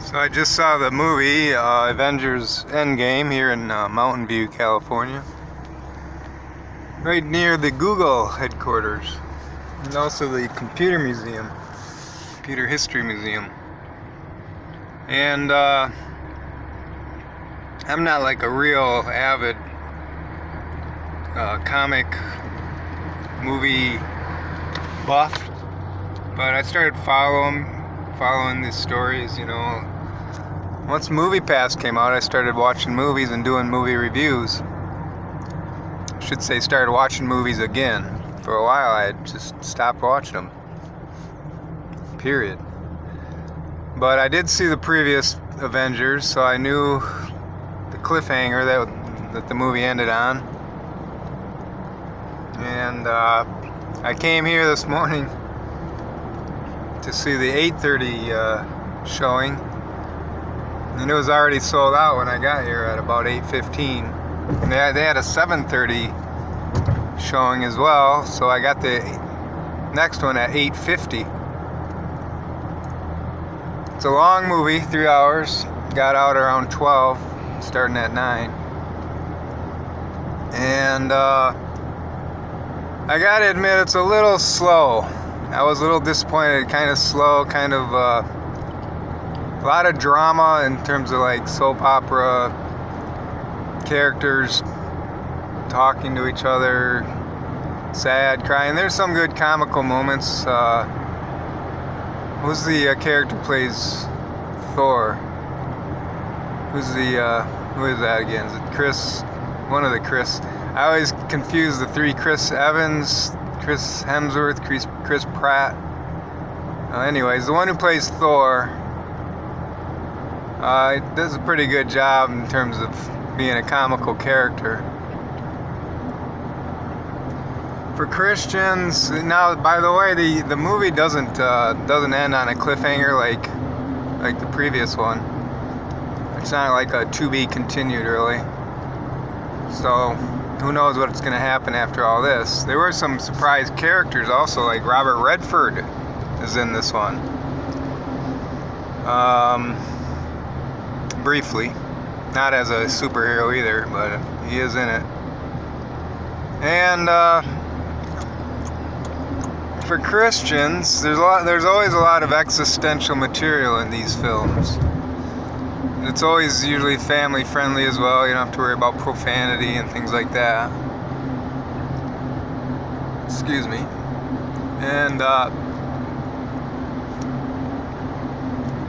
So I just saw the movie Avengers Endgame here in Mountain View, California. Right near the Google headquarters. And also the Computer Museum. Computer History Museum. And I'm not like a real avid comic movie buff, but I started following these stories, you know. Once MoviePass came out, I started watching movies and doing movie reviews. I should say started watching movies again. For a while I had just stopped watching them. Period. But I did see the previous Avengers, so I knew the cliffhanger that the movie ended on. And I came here this morning to see the 8:30 showing, and it was already sold out when I got here at about 8:15. And they had a 7:30 showing as well, so I got the next one at 8:50. It's a long movie, 3 hours. Got out around 12, starting at 9. And I gotta admit, it's a little slow. I was a little disappointed, kind of slow, kind of a lot of drama in terms of like soap opera characters talking to each other, sad, crying. There's some good comical moments. Who's the character who plays Thor? Who is that again? Is it Chris? One of the Chris. I always confuse the three Chris Evans, Chris Hemsworth, Chris Pratt. Anyways, the one who plays Thor does a pretty good job in terms of being a comical character. For Christians, now, by the way, the movie doesn't end on a cliffhanger like the previous one. It's not like a to be continued, really. So who knows what's going to happen after all this. There were some surprise characters also, like Robert Redford is in this one. Briefly. Not as a superhero either, but he is in it. And for Christians, there's always a lot of existential material in these films. It's always usually family friendly as well. You don't have to worry about profanity and things like that. Excuse me.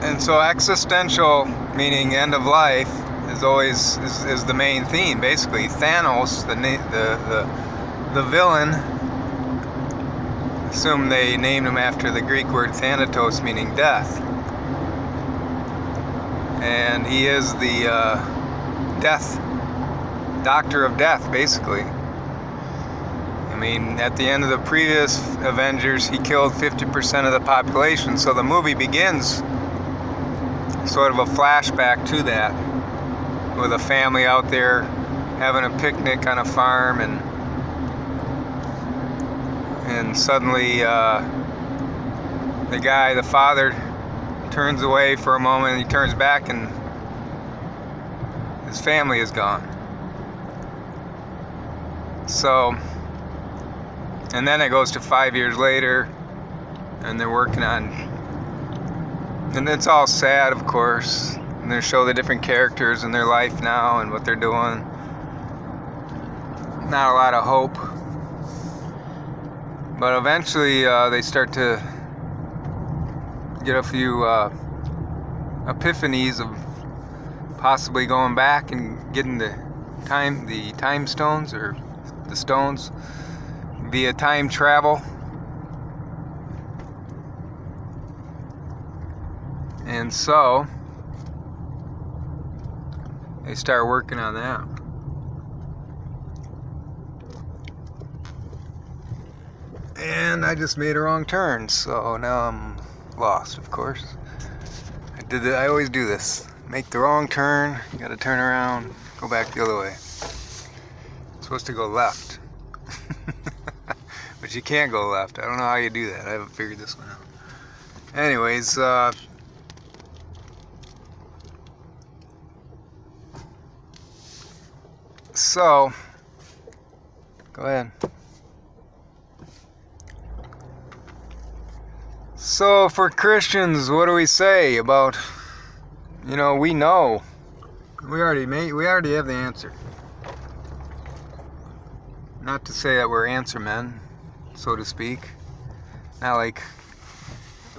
And so existential, meaning end of life, is always is the main theme. Basically, Thanos, the villain. Assume they named him after the Greek word thanatos, meaning death. And he is the death, doctor of death, basically. I mean, at the end of the previous Avengers, he killed 50% of the population. So the movie begins sort of a flashback to that, with a family out there having a picnic on a farm, and suddenly the father turns away for a moment, and he turns back and his family is gone. So, and then it goes to 5 years later, and they're working on, and it's all sad, of course, and they show the different characters in their life now and what they're doing. Not a lot of hope, but eventually they start to get a few epiphanies of possibly going back and getting the time stones, or the stones, via time travel. And so they start working on that. And I just made a wrong turn, so now I'm lost, of course. I always do this. Make the wrong turn, you gotta turn around, go back the other way. I'm supposed to go left. But you can't go left. I don't know how you do that. I haven't figured this one out. Anyways, So, go ahead. So for Christians, what do we say about, we know. We already have the answer. Not to say that we're answer men, so to speak. Not like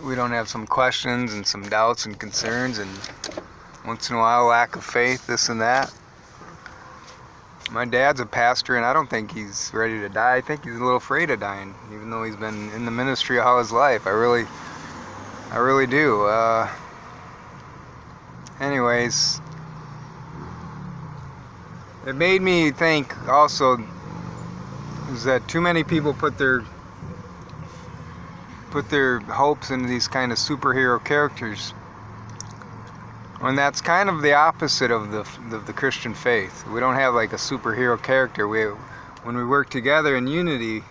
we don't have some questions and some doubts and concerns and once in a while lack of faith, this and that. My dad's a pastor and I don't think he's ready to die. I think he's a little afraid of dying, even though he's been in the ministry all his life. I really do. Anyways, it made me think also is that too many people put their hopes into these kind of superhero characters, when that's kind of the opposite of the Christian faith. We don't have like a superhero character. When we work together in unity,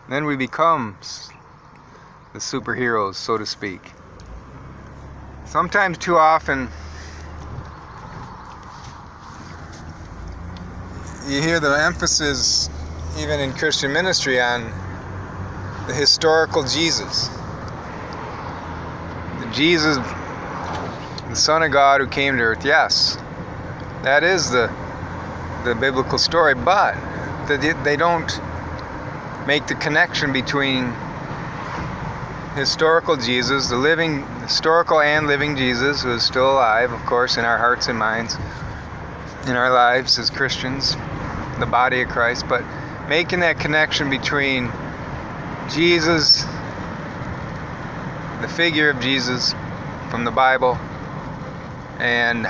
then we become the superheroes, so to speak. Sometimes too often you hear the emphasis even in Christian ministry on the historical Jesus. Jesus, the Son of God who came to earth. Yes, that is the biblical story, but they don't make the connection between historical Jesus, the historical and living Jesus, who is still alive, of course, in our hearts and minds, in our lives as Christians, the body of Christ, but making that connection between Jesus, the figure of Jesus from the Bible, and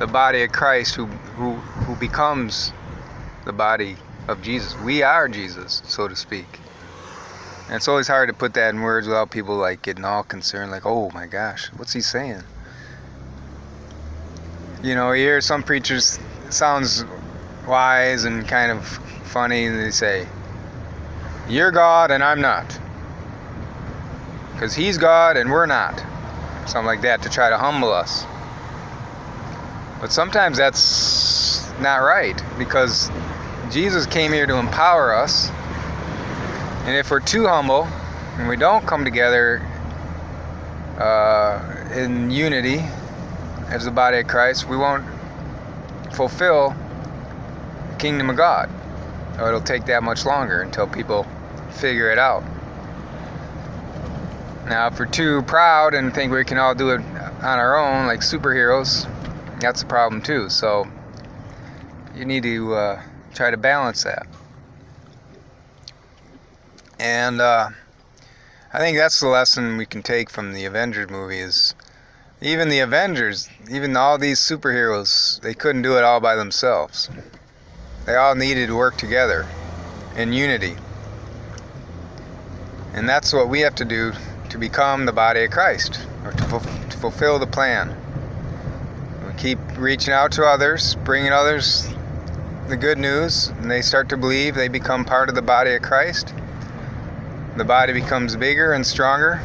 the body of Christ who becomes the body of Jesus. We are Jesus, so to speak. And it's always hard to put that in words without people like getting all concerned, like, oh my gosh, what's he saying? You hear some preachers, it sounds wise and kind of funny, and they say, you're God and I'm not, because he's God and we're not. Something like that, to try to humble us. But sometimes that's not right, because Jesus came here to empower us. And if we're too humble and we don't come together in unity as the body of Christ, we won't fulfill the kingdom of God. Or it'll take that much longer until people figure it out. Now, if we're too proud and think we can all do it on our own, like superheroes, that's a problem too. So you need to try to balance that. And I think that's the lesson we can take from the Avengers movie is even the Avengers, even all these superheroes, they couldn't do it all by themselves. They all needed to work together in unity. And that's what we have to do to become the body of Christ, or to fulfill the plan. We keep reaching out to others, bringing others the good news, and they start to believe, they become part of the body of Christ. The body becomes bigger and stronger,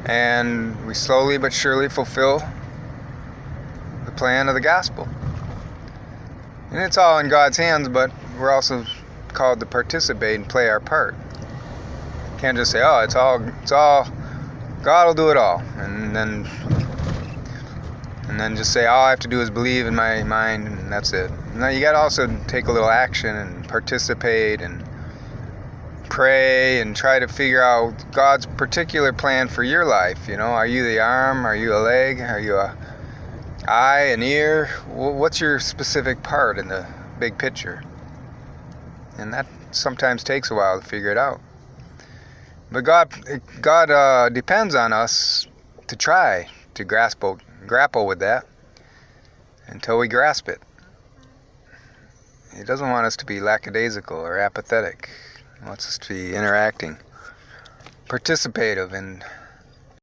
and we slowly but surely fulfill the plan of the gospel. And it's all in God's hands, but we're also called to participate and play our part. Can't just say, oh, it's all God will do it all, and then just say all I have to do is believe in my mind and that's it. Now you got to also take a little action and participate and pray and try to figure out God's particular plan for your life. Are you the arm? Are you a leg? Are you a eye, an ear? What's your specific part in the big picture? And that sometimes takes a while to figure it out. But God depends on us to try to grapple with that until we grasp it. He doesn't want us to be lackadaisical or apathetic. He wants us to be interacting, participative, and